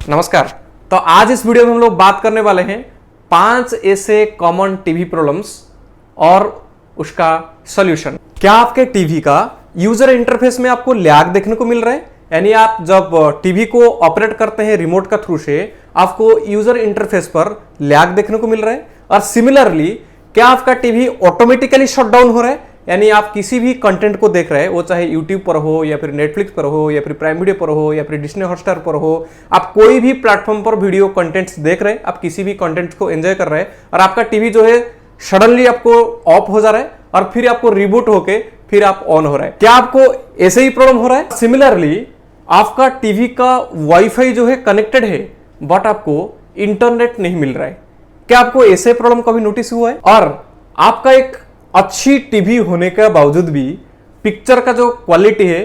नमस्कार। तो आज इस वीडियो में हम लोग बात करने वाले हैं 5 ऐसे कॉमन टीवी प्रॉब्लम्स और उसका सॉल्यूशन। क्या आपके टीवी का यूजर इंटरफेस में आपको लैग देखने को मिल रहा है? यानी आप जब टीवी को ऑपरेट करते हैं रिमोट का थ्रू से आपको यूजर इंटरफेस पर लैग देखने को मिल रहा है। और सिमिलरली क्या आपका टीवी ऑटोमेटिकली शट डाउन हो रहा है? यानी आप किसी भी कंटेंट को देख रहे हैं, वो चाहे यूट्यूब पर हो या फिर नेटफ्लिक्स पर हो या फिर प्राइम वीडियो पर हो या फिर डिज्नी हॉटस्टार पर हो, आप कोई भी प्लेटफॉर्म पर वीडियो कंटेंट्स देख रहे हैं, आप किसी भी कंटेंट को एंजॉय कर रहे हैं और आपका टीवी जो है सडनली आपको ऑफ हो जा रहा है और फिर आपको रिबूट होके फिर आप ऑन हो रहा है। क्या आपको ऐसे ही प्रॉब्लम हो रहा है? सिमिलरली आपका टीवी का वाईफाई जो है कनेक्टेड है बट आपको इंटरनेट नहीं मिल रहा है। क्या आपको ऐसे प्रॉब्लम कभी नोटिस हुआ है? और आपका एक अच्छी टीवी होने के बावजूद भी पिक्चर का जो क्वालिटी है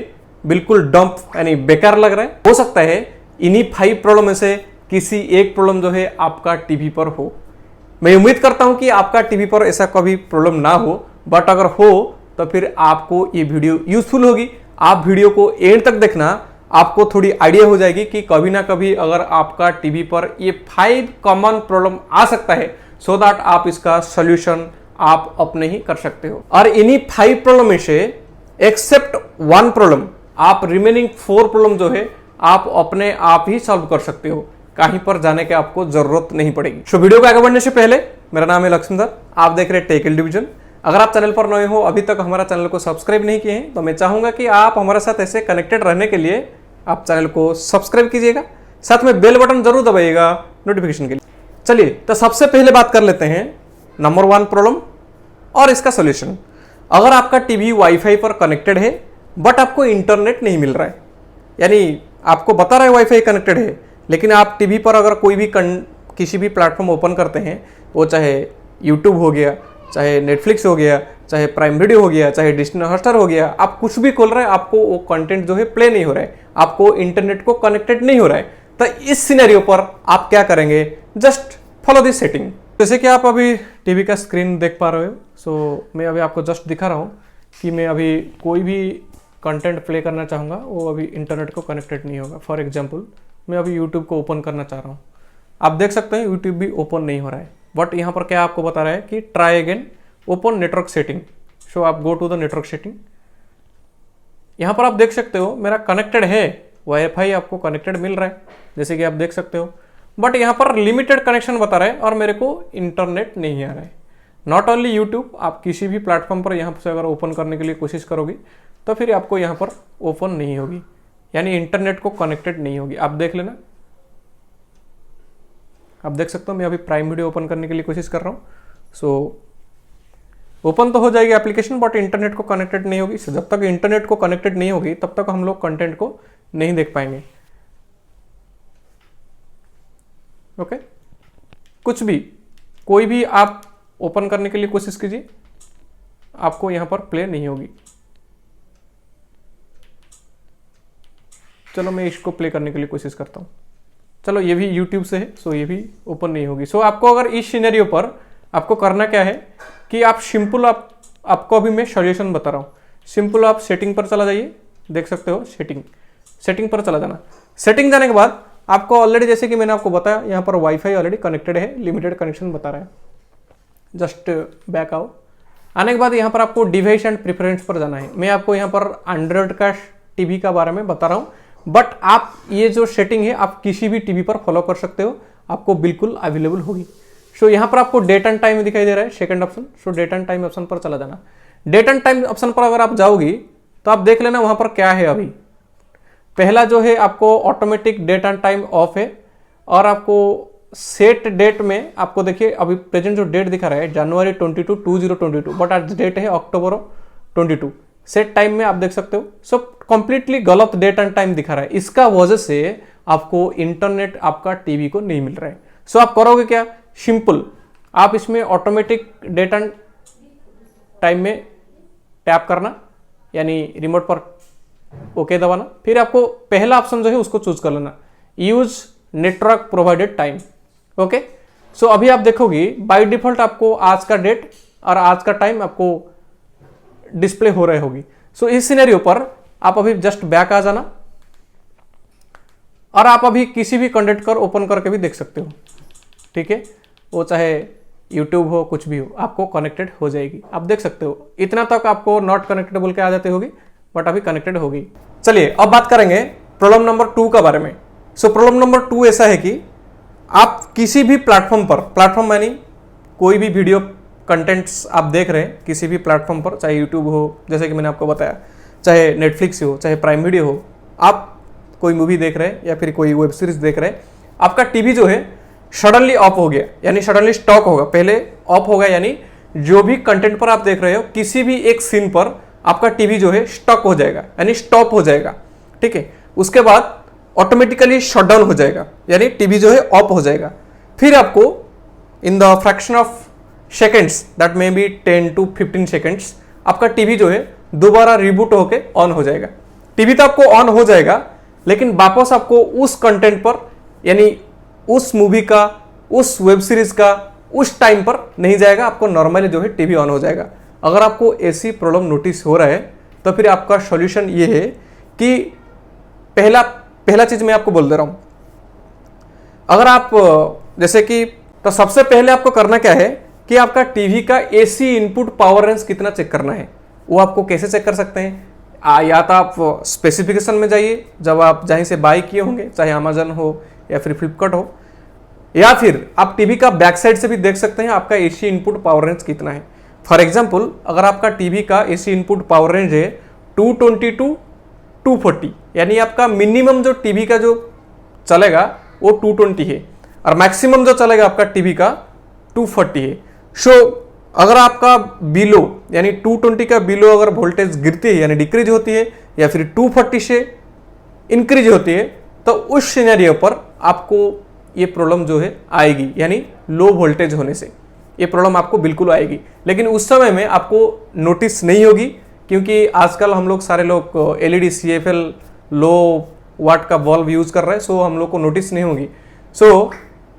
बिल्कुल डंप यानी बेकार लग रहा है। हो सकता है इन्हीं 5 प्रॉब्लम में से किसी एक प्रॉब्लम जो है आपका टीवी पर हो। मैं उम्मीद करता हूं कि आपका टीवी पर ऐसा कभी प्रॉब्लम ना हो, बट अगर हो तो फिर आपको ये वीडियो यूजफुल होगी। आप वीडियो को एंड तक देखना, आपको थोड़ी आइडिया हो जाएगी कि कभी ना कभी अगर आपका टीवी पर ये 5 कॉमन प्रॉब्लम आ सकता है, सो दैट आप इसका सोल्यूशन आप अपने ही कर सकते हो। और इन्हीं 5 प्रॉब्लम में से एक्सेप्ट 1 प्रॉब्लम, आप रिमेनिंग 4 प्रॉब्लम जो है आप अपने आप ही सॉल्व कर सकते हो। कहीं पर जाने की आपको जरूरत नहीं पड़ेगी। सो वीडियो को आगे बढ़ने से पहले, मेरा नाम है लक्ष्मण, आप देख रहे हैं टेक डिवीजन। अगर आप चैनल पर नए हो, अभी तक हमारा चैनल को सब्सक्राइब नहीं किए हैं, तो मैं चाहूंगा कि आप हमारे साथ ऐसे कनेक्टेड रहने के लिए आप चैनल को सब्सक्राइब कीजिएगा, साथ में बेल बटन जरूर दबाइएगा नोटिफिकेशन के लिए। चलिए तो सबसे पहले बात कर लेते हैं नंबर 1 प्रॉब्लम और इसका सॉल्यूशन। अगर आपका टीवी वाईफाई पर कनेक्टेड है बट आपको इंटरनेट नहीं मिल रहा है, यानी आपको बता रहा है वाईफाई कनेक्टेड है, लेकिन आप टीवी पर अगर कोई भी किसी भी प्लेटफॉर्म ओपन करते हैं, वो चाहे यूट्यूब हो गया, चाहे नेटफ्लिक्स हो गया, चाहे प्राइम वीडियो हो गया, चाहे डिज्नी हॉटस्टार हो गया, आप कुछ भी खोल रहे हैं, आपको वो कंटेंट जो है प्ले नहीं हो रहा है, आपको इंटरनेट को कनेक्टेड नहीं हो रहा है। तो इस सिनेरियो पर आप क्या करेंगे? Just follow this setting. जैसे कि आप अभी टीवी का स्क्रीन देख पा रहे हो, सो मैं अभी आपको जस्ट दिखा रहा हूँ कि मैं अभी कोई भी कंटेंट प्ले करना चाहूँगा, वो अभी इंटरनेट को कनेक्टेड नहीं होगा। फॉर एग्जांपल मैं अभी यूट्यूब को ओपन करना चाह रहा हूँ, आप देख सकते हैं यूट्यूब भी ओपन नहीं हो रहा है। बट यहाँ पर क्या आपको बता रहा है कि try again open network setting. So आप go to the network setting. यहाँ पर आप देख सकते हो मेरा कनेक्टेड है, वाईफाई आपको कनेक्टेड मिल रहा है जैसे कि आप देख सकते हो, बट यहाँ पर लिमिटेड कनेक्शन बता रहा है और मेरे को इंटरनेट नहीं आ रहा है। नॉट ओनली यूट्यूब, आप किसी भी प्लेटफॉर्म पर यहाँ से अगर ओपन करने के लिए कोशिश करोगे तो फिर आपको यहाँ पर ओपन नहीं होगी, यानी इंटरनेट को कनेक्टेड नहीं होगी। आप देख लेना, आप देख सकते हो मैं अभी प्राइम वीडियो ओपन करने के लिए कोशिश कर रहा हूँ। सो ओपन तो हो जाएगी एप्लीकेशन, बट इंटरनेट को कनेक्टेड नहीं होगी। जब तक इंटरनेट को कनेक्टेड नहीं होगी तब तक हम लोग कंटेंट को नहीं देख पाएंगे। ओके, कुछ भी कोई भी आप ओपन करने के लिए कोशिश कीजिए, आपको यहां पर प्ले नहीं होगी। चलो मैं इसको प्ले करने के लिए कोशिश करता हूं। चलो ये भी यूट्यूब से है, सो ये भी ओपन नहीं होगी। सो आपको अगर इस सिनेरियो पर आपको करना क्या है कि आप सिंपल आपको अभी मैं सॉल्यूशन बता रहा हूं। सिंपल आप सेटिंग पर चला जाइए, देख सकते हो सेटिंग पर चला जाना। सेटिंग जाने के बाद आपको ऑलरेडी, जैसे कि मैंने आपको बताया, यहाँ पर वाईफाई ऑलरेडी कनेक्टेड है, लिमिटेड कनेक्शन बता रहा है। जस्ट बैक आओ। आने के बाद यहाँ पर आपको डिवाइस एंड प्रेफरेंस पर जाना है। मैं आपको यहाँ पर एंड्रॉइड का टीवी का बारे में बता रहा हूँ, बट आप ये जो सेटिंग है आप किसी भी टीवी पर फॉलो कर सकते हो, आपको बिल्कुल अवेलेबल होगी। सो यहाँ पर आपको डेट एंड टाइम दिखाई दे रहा है, second option. So date and time option पर चला जाना। डेट एंड टाइम ऑप्शन पर अगर आप जाओगी तो आप देख लेना वहां पर क्या है। अभी पहला जो है आपको automatic date and time off है, और आपको सेट डेट में आपको देखिए अभी प्रेजेंट जो डेट दिखा रहा है जनवरी 22 2022, बट आज डेट है अक्टूबर 22। सेट टाइम में आप देख सकते हो। सो कंप्लीटली गलत डेट एंड टाइम दिखा रहा है। इसका वजह से आपको इंटरनेट आपका टीवी को नहीं मिल रहा है। सो आप करोगे क्या? सिंपल, आप इसमें ऑटोमेटिक डेट एंड टाइम में टैप करना, यानी रिमोट पर ओके दबाना। फिर आपको पहला ऑप्शन जो है उसको चूज कर लेना, use network provided time. Okay, so अभी आप देखोगे बाय डिफॉल्ट आपको आज का डेट और आज का टाइम आपको डिस्प्ले हो रही होगी। सो इस सिनेरियो पर आप अभी जस्ट बैक आ जाना और आप अभी किसी भी कंटेंट कर ओपन करके भी देख सकते हो, ठीक है, वो चाहे यूट्यूब हो कुछ भी हो, आपको कनेक्टेड हो जाएगी, आप देख सकते हो। इतना तक आपको नॉट कनेक्टेड बोल के आ जाती होगी, बट अभी कनेक्टेड होगी। चलिए अब बात करेंगे प्रॉब्लम नंबर 2 का बारे में। सो प्रॉब्लम नंबर 2 ऐसा है कि आप किसी भी प्लेटफॉर्म पर, प्लेटफॉर्म यानी कोई भी वीडियो कंटेंट्स आप देख रहे हैं किसी भी प्लेटफॉर्म पर, चाहे यूट्यूब हो जैसे कि मैंने आपको बताया, चाहे नेटफ्लिक्स हो, चाहे प्राइम वीडियो हो, आप कोई मूवी देख रहे हैं या फिर कोई वेब सीरीज देख रहे हैं, आपका टीवी जो है सडनली ऑफ हो गया, यानी सडनली स्टॉप होगा, पहले ऑफ होगा, यानी जो भी कंटेंट पर आप देख रहे हो किसी भी एक सीन पर आपका टीवी जो है स्टॉक हो जाएगा, यानी स्टॉप हो जाएगा, ठीक है। उसके बाद ऑटोमेटिकली शट डाउन हो जाएगा, यानी टीवी जो है ऑफ हो जाएगा। फिर आपको in the fraction of seconds, that may be 10 to 15 seconds, आपका टीवी जो है दोबारा रिबूट होके ऑन हो जाएगा। टीवी तो आपको ऑन हो जाएगा, लेकिन वापस आपको उस कंटेंट पर, यानी उस मूवी का, उस वेब सीरीज का उस टाइम पर नहीं जाएगा, आपको नॉर्मली जो है टीवी ऑन हो जाएगा। अगर आपको ऐसी प्रॉब्लम नोटिस हो रहा है तो फिर आपका सॉल्यूशन ये है कि पहला चीज मैं आपको बोल दे रहा हूं। अगर आप जैसे कि, तो सबसे पहले आपको करना क्या है कि आपका टीवी का एसी इनपुट पावर रेंज कितना चेक करना है। वो आपको कैसे चेक कर सकते हैं? या तो आप स्पेसिफिकेशन में जाइए, जब आप जहीं से बाय किए होंगे, चाहे अमेजन हो या फिर फ्लिपकार्ट हो, या फिर आप टीवी का बैक साइड से भी देख सकते हैं आपका एसी इनपुट पावर रेंज कितना है। फॉर एग्जाम्पल, अगर आपका टीवी का एसी इनपुट पावर रेंज है 220 to 240, यानी आपका मिनिमम जो टीवी का जो चलेगा वो 220 है और मैक्सिमम जो चलेगा आपका टीवी का 240 है। सो अगर आपका बिलो, यानी 220 का बिलो अगर वोल्टेज गिरती है यानी डिक्रीज होती है, या फिर 240 से इंक्रीज होती है, तो उस सिनेरियो पर आपको ये प्रॉब्लम जो है आएगी, यानी लो वोल्टेज होने से ये प्रॉब्लम आपको बिल्कुल आएगी। लेकिन उस समय में आपको नोटिस नहीं होगी, क्योंकि आजकल हम लोग सारे लोग एलईडी CFL लो वाट का बल्ब यूज कर रहे हैं, सो हम लोग को नोटिस नहीं होगी। सो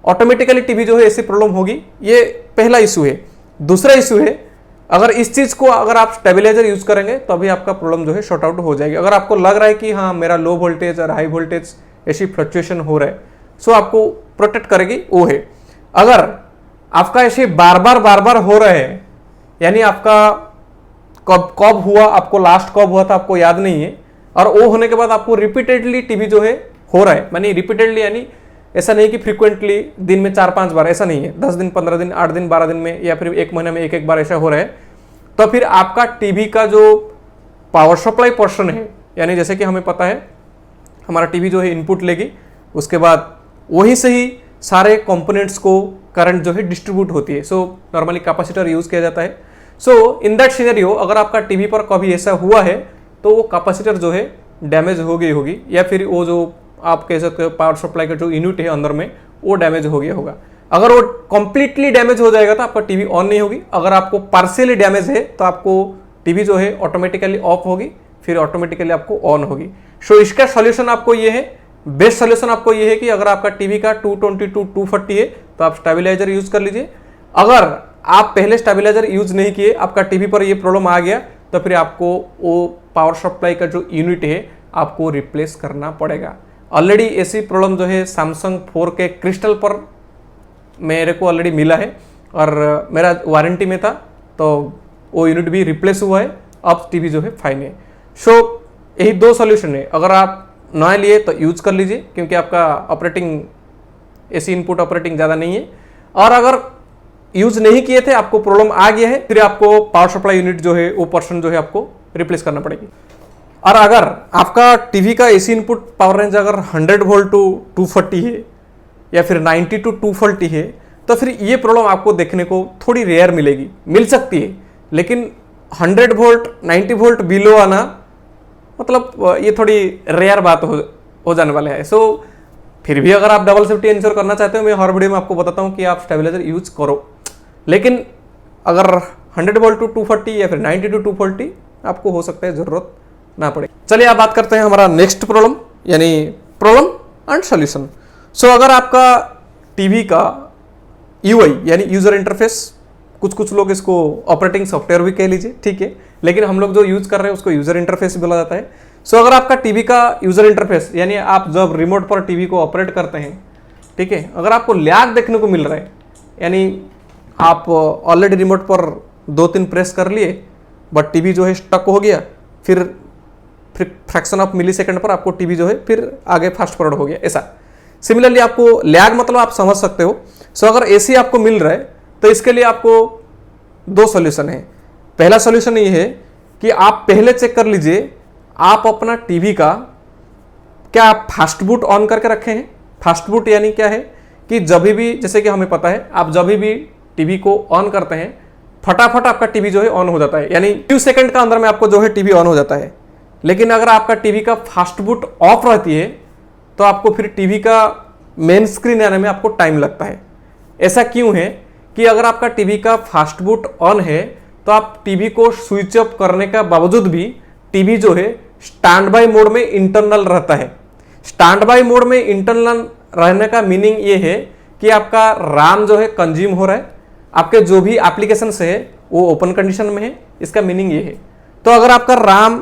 ऑटोमेटिकली टीवी जो है ऐसी प्रॉब्लम होगी। ये पहला इशू है। दूसरा इशू है, अगर इस चीज को अगर आप स्टेबलाइजर यूज करेंगे तो अभी आपका प्रॉब्लम जो है शॉर्ट आउट हो जाएगी। अगर आपको लग रहा है कि हाँ मेरा लो वोल्टेज और हाई वोल्टेज ऐसी फ्लक्चुएशन हो रहा है, सो आपको प्रोटेक्ट करेगी वो है। अगर आपका ऐसे बार बार हो रहा है, यानी आपका कब हुआ, आपको लास्ट कब हुआ था आपको याद नहीं है, और वो होने के बाद आपको रिपीटेडली टीवी जो है हो रहा है, मानी रिपीटेडली, यानी ऐसा नहीं कि फ्रीक्वेंटली दिन में 4-5 बार, ऐसा नहीं है, 10 दिन 15 दिन 8 दिन 12 दिन में या फिर एक महीने में एक बार ऐसा हो रहा है, तो फिर आपका टीवी का जो पावर सप्लाई पोर्शन है, यानी जैसे कि हमें पता है हमारा टीवी जो है इनपुट लेगी, उसके बाद वहीं से ही सारे कंपोनेंट्स को करंट जो है डिस्ट्रीब्यूट होती है। सो नॉर्मली कैपेसिटर यूज किया जाता है। सो इन दैट सिनेरियो अगर आपका टीवी पर कभी ऐसा हुआ है तो वो कैपेसिटर जो है डैमेज हो गई होगी, या फिर वो जो आप कह सकते हो पावर सप्लाई का जो यूनिट है अंदर में वो डैमेज हो गया होगा। अगर वो कंप्लीटली डैमेज हो जाएगा तो आपका टीवी ऑन नहीं होगी। अगर आपको पार्शियली डैमेज है तो आपको टीवी जो है ऑटोमेटिकली ऑफ होगी, फिर ऑटोमेटिकली आपको ऑन होगी। सो इसका सोल्यूशन आपको ये है, बेस्ट सोल्यूशन आपको ये है कि अगर आपका टीवी का 220 to 240 है तो आप स्टेबलाइजर यूज कर लीजिए। अगर आप पहले स्टेबलाइजर यूज नहीं किए, आपका टीवी पर ये प्रॉब्लम आ गया, तो फिर आपको वो पावर सप्लाई का जो यूनिट है आपको रिप्लेस करना पड़ेगा। ऑलरेडी ऐसी प्रॉब्लम जो है सैमसंग 4K क्रिस्टल पर मेरे को ऑलरेडी मिला है और मेरा वारंटी में था, तो वो यूनिट भी रिप्लेस हुआ है, अब टीवी जो है फाइन है। सो यही 2 सॉल्यूशन है। अगर आप नया लिए तो यूज कर लीजिए, क्योंकि आपका ऑपरेटिंग एसी इनपुट ऑपरेटिंग ज़्यादा नहीं है, और अगर यूज नहीं किए थे आपको प्रॉब्लम आ गया है, फिर आपको पावर सप्लाई यूनिट जो है वो पोर्शन जो है आपको रिप्लेस करना पड़ेगी। और अगर आपका टीवी का एसी इनपुट पावर रेंज अगर 100 वोल्ट टू 240 है या फिर 90 to 240 है, तो फिर ये प्रॉब्लम आपको देखने को थोड़ी रेयर मिलेगी, मिल सकती है, लेकिन 100 वोल्ट 90 वोल्ट बिलो आना मतलब ये थोड़ी रेयर बात हो जाने वाला है। सो फिर भी अगर आप डबल सेफ्टी इंश्योर करना चाहते हो, मैं हर वीडियो में आपको बताता हूँ कि आप स्टेबलाइजर यूज करो, लेकिन अगर 100 वोल्ट टू 240 या फिर 90 to 240 आपको हो सकता है जरूरत ना पड़े। चलिए आप बात करते हैं हमारा नेक्स्ट प्रॉब्लम, यानी प्रॉब्लम एंड सॉल्यूशन। सो अगर आपका टीवी का यूआई यानी यूजर इंटरफेस, कुछ लोग इसको ऑपरेटिंग सॉफ्टवेयर भी कह लीजिए, ठीक है, लेकिन हम लोग जो यूज कर रहे हैं उसको यूजर इंटरफेस बोला जाता है। सो अगर आपका टीवी का यूजर इंटरफेस यानी आप जब रिमोट पर टीवी को ऑपरेट करते हैं, ठीक है, अगर आपको लैग देखने को मिल रहा है, यानी आप ऑलरेडी रिमोट पर 2-3 प्रेस कर लिए बट टीवी जो है स्टक हो गया, फिर फ्रैक्शन ऑफ मिली सेकेंड पर आपको टीवी जो है फिर आगे फास्ट फॉरवर्ड हो गया, ऐसा। सिमिलरली आपको लैग मतलब आप समझ सकते हो। सो अगर ऐसी आपको मिल रहा है तो इसके लिए आपको 2 सॉल्यूशन है। पहला सॉल्यूशन ये है कि आप पहले चेक कर लीजिए आप अपना टीवी का क्या आप फास्ट बूट ऑन करके रखे हैं। फास्ट बूट यानी क्या है कि जब भी, जैसे कि हमें पता है, आप जब भी टीवी को ऑन करते हैं फटाफट आपका टीवी जो है ऑन हो जाता है, यानी फ्यू सेकंड का अंदर में आपको जो है टीवी ऑन हो जाता है। लेकिन अगर आपका टीवी का फास्ट बूट ऑफ रहती है तो आपको फिर टीवी का मेन स्क्रीन आने में आपको टाइम लगता है। ऐसा क्यों है कि अगर आपका टीवी का फास्ट बूट ऑन है तो आप टीवी को स्विच ऑफ करने का बावजूद भी टीवी जो है स्टैंड बाय मोड में इंटरनल रहता है। स्टैंड बाय मोड में इंटरनल रहने का मीनिंग ये है कि आपका RAM जो है कंज्यूम हो रहा है, आपके जो भी एप्लीकेशन है वो ओपन कंडीशन में है, इसका मीनिंग ये है। तो अगर आपका RAM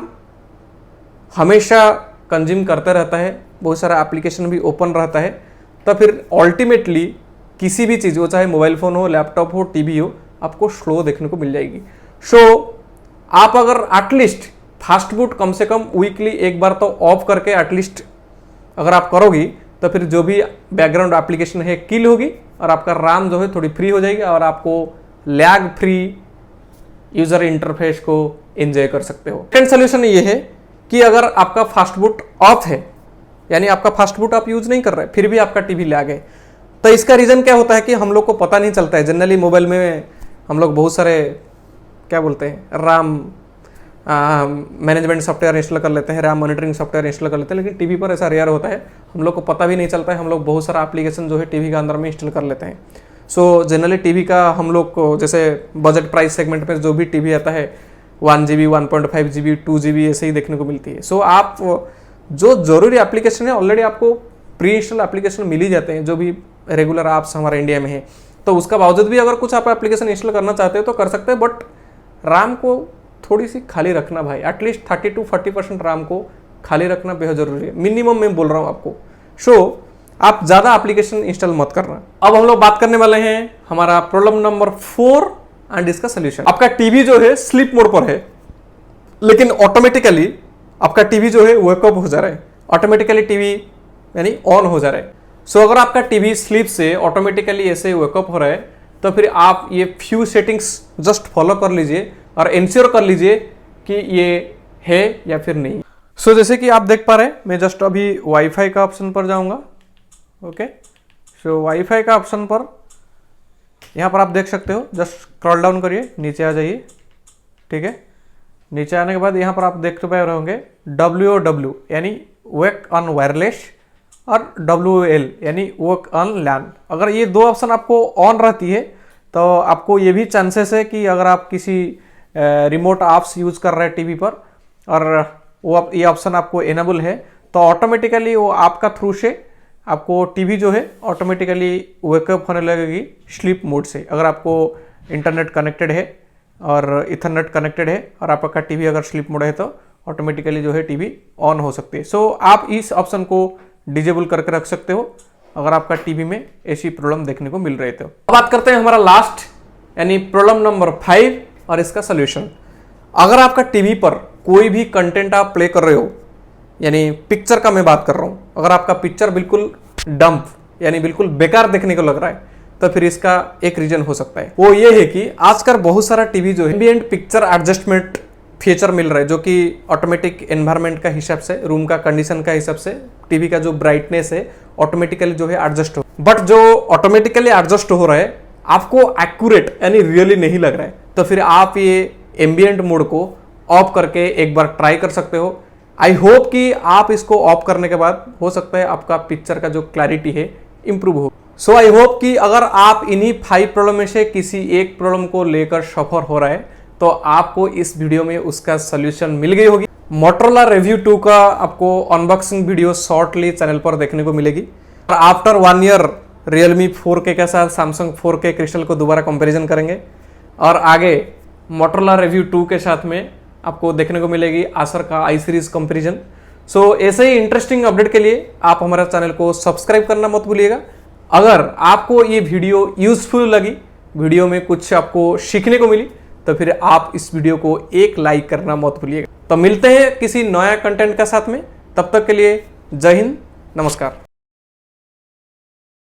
हमेशा कंज्यूम करते रहता है, बहुत सारा एप्लीकेशन भी ओपन रहता है, तो फिर अल्टीमेटली किसी भी चीज़ हो, चाहे मोबाइल फ़ोन हो, लैपटॉप हो, टीवी हो, आपको स्लो देखने को मिल जाएगी। आप अगर एटलीस्ट फास्ट बूट कम से कम वीकली एक बार तो ऑफ करके एटलीस्ट अगर आप करोगी तो फिर जो भी बैकग्राउंड एप्लीकेशन है किल होगी और आपका RAM जो है थोड़ी फ्री हो जाएगी और आपको लैग फ्री यूजर इंटरफेस को एंजॉय कर सकते हो। सेकंड सोल्यूशन ये है कि अगर आपका फास्ट बूट ऑफ है, यानी आपका फास्ट बूट आप यूज नहीं कर रहे फिर भी आपका टीवी लैग है, तो इसका रीजन क्या होता है कि हम लोग को पता नहीं चलता है। जनरली मोबाइल में हम लोग बहुत सारे क्या बोलते हैं RAM मैनेजमेंट सॉफ्टवेयर इंस्टॉल कर लेते हैं, RAM मॉनिटरिंग सॉफ्टवेयर इंस्टॉल कर लेते हैं, लेकिन टीवी पर ऐसा रेयर होता है, हम लोग को पता भी नहीं चलता है। हम लोग बहुत सारा एप्लीकेशन जो है टीवी का अंदर में इंस्टॉल कर लेते हैं। सो जनरली टीवी का हम लोग को जैसे बजट प्राइस सेगमेंट में जो भी टीवी आता है 1 GB 1.5 GB 2 GB ऐसे ही देखने को मिलती है। सो आप जो जरूरी एप्लीकेशन है ऑलरेडी आपको प्री इंस्टॉल एप्लीकेशन मिल ही जाते हैं, जो भी रेगुलर ऐप्स हमारे इंडिया में है। तो उसका बावजूद भी अगर कुछ आप एप्लीकेशन इंस्टॉल करना चाहते हो तो कर सकते हैं, बट RAM को थोड़ी सी खाली रखना भाई, एटलीस्ट 30 to 40% RAM को खाली रखना बेहद जरूरी है, मिनिमम मैं बोल रहा हूं आपको। आप ज्यादा एप्लीकेशन इंस्टॉल मत करना। अब हम लोग बात करने वाले हैं हमारा प्रॉब्लम नंबर 4 एंड इसका सोल्यूशन। आपका टीवी जो है स्लीप मोड पर है, लेकिन ऑटोमेटिकली आपका टीवी जो है वेकअप हो जा रहा है, ऑटोमेटिकली टीवी यानी ऑन हो जा रहा है। सो अगर आपका टीवी स्लीप से ऑटोमेटिकली ऐसे वेकअप हो रहा है तो फिर आप ये फ्यू सेटिंग्स जस्ट फॉलो कर लीजिए और इंश्योर कर लीजिए कि ये है या फिर नहीं। सो जैसे कि आप देख पा रहे हैं, मैं जस्ट अभी वाईफाई का ऑप्शन पर जाऊंगा। ओके, सो वाईफाई का ऑप्शन पर यहाँ पर आप देख सकते हो, जस्ट स्क्रॉल डाउन करिए, नीचे आ जाइए। ठीक है, नीचे आने के बाद यहाँ पर आप देखते पाए होंगे WOW यानी वर्क ऑन वायरलेस और WOL यानी वर्क ऑन लैन। अगर ये 2 ऑप्शन आपको ऑन रहती है तो आपको ये भी चांसेस है कि अगर आप किसी रिमोट ऐप्स यूज कर रहे हैं टीवी पर और वो ये ऑप्शन आपको एनेबल है तो ऑटोमेटिकली वो आपका थ्रू से आपको टीवी जो है ऑटोमेटिकली वेकअप होने लगेगी स्लीप मोड से। अगर आपको इंटरनेट कनेक्टेड है और इथरनेट कनेक्टेड है और आपका टीवी अगर स्लीप मोड है तो ऑटोमेटिकली जो है टीवी ऑन हो सकती है। सो आप इस ऑप्शन को डिजेबल करके रख सकते हो अगर आपका टीवी में ऐसी प्रॉब्लम देखने को मिल रही है तो। अब बात करते हैं हमारा लास्ट यानी प्रॉब्लम नंबर 5 और इसका सोल्यूशन। अगर आपका टीवी पर कोई भी कंटेंट आप प्ले कर रहे हो, यानी पिक्चर का मैं बात कर रहा हूं, अगर आपका पिक्चर बिल्कुल डंप यानी बिल्कुल बेकार देखने को लग रहा है तो फिर इसका एक रीजन हो सकता है, वो ये है कि आजकल बहुत सारा टीवी जो है एम्बिएंट पिक्चर एडजस्टमेंट फीचर मिल रहा है, जो कि ऑटोमेटिक एनवायरनमेंट का हिसाब से, रूम का कंडीशन का हिसाब से टीवी का जो ब्राइटनेस है ऑटोमेटिकली जो है एडजस्ट हो। बट जो ऑटोमेटिकली एडजस्ट हो रहा है आपको एक्यूरेट यानी रियली नहीं लग रहा है, तो फिर आप ये एम्बिएंट मोड को ऑफ करके एक बार ट्राई कर सकते हो। आई होप कि आप इसको ऑफ करने के बाद हो सकता है आपका पिक्चर का जो क्लैरिटी है इंप्रूव हो। सो आई होप कि अगर आप इन्हीं 5 प्रॉब्लम में से किसी एक प्रॉब्लम को लेकर सफर हो रहा है तो आपको इस वीडियो में उसका सोल्यूशन मिल गई होगी। मोटरोला रिव्यू 2 का आपको अनबॉक्सिंग वीडियो शॉर्टली चैनल पर देखने को मिलेगी। और आफ्टर 1 ईयर Realme 4K के साथ Samsung 4K क्रिस्टल को दोबारा कंपैरिजन करेंगे और आगे मोटरोला रिव्यू 2 के साथ में आपको देखने को मिलेगी आसर का आई सीरीज कंपेरिजन। सो ऐसे ही इंटरेस्टिंग अपडेट के लिए आप हमारे चैनल को सब्सक्राइब करना मत भूलिएगा। अगर आपको ये वीडियो यूजफुल लगी, वीडियो में कुछ आपको सीखने को मिली, तो फिर आप इस वीडियो को एक लाइक करना मत भूलिएगा। तो मिलते हैं किसी नया कंटेंट के साथ में, तब तक के लिए जय हिंद, नमस्कार।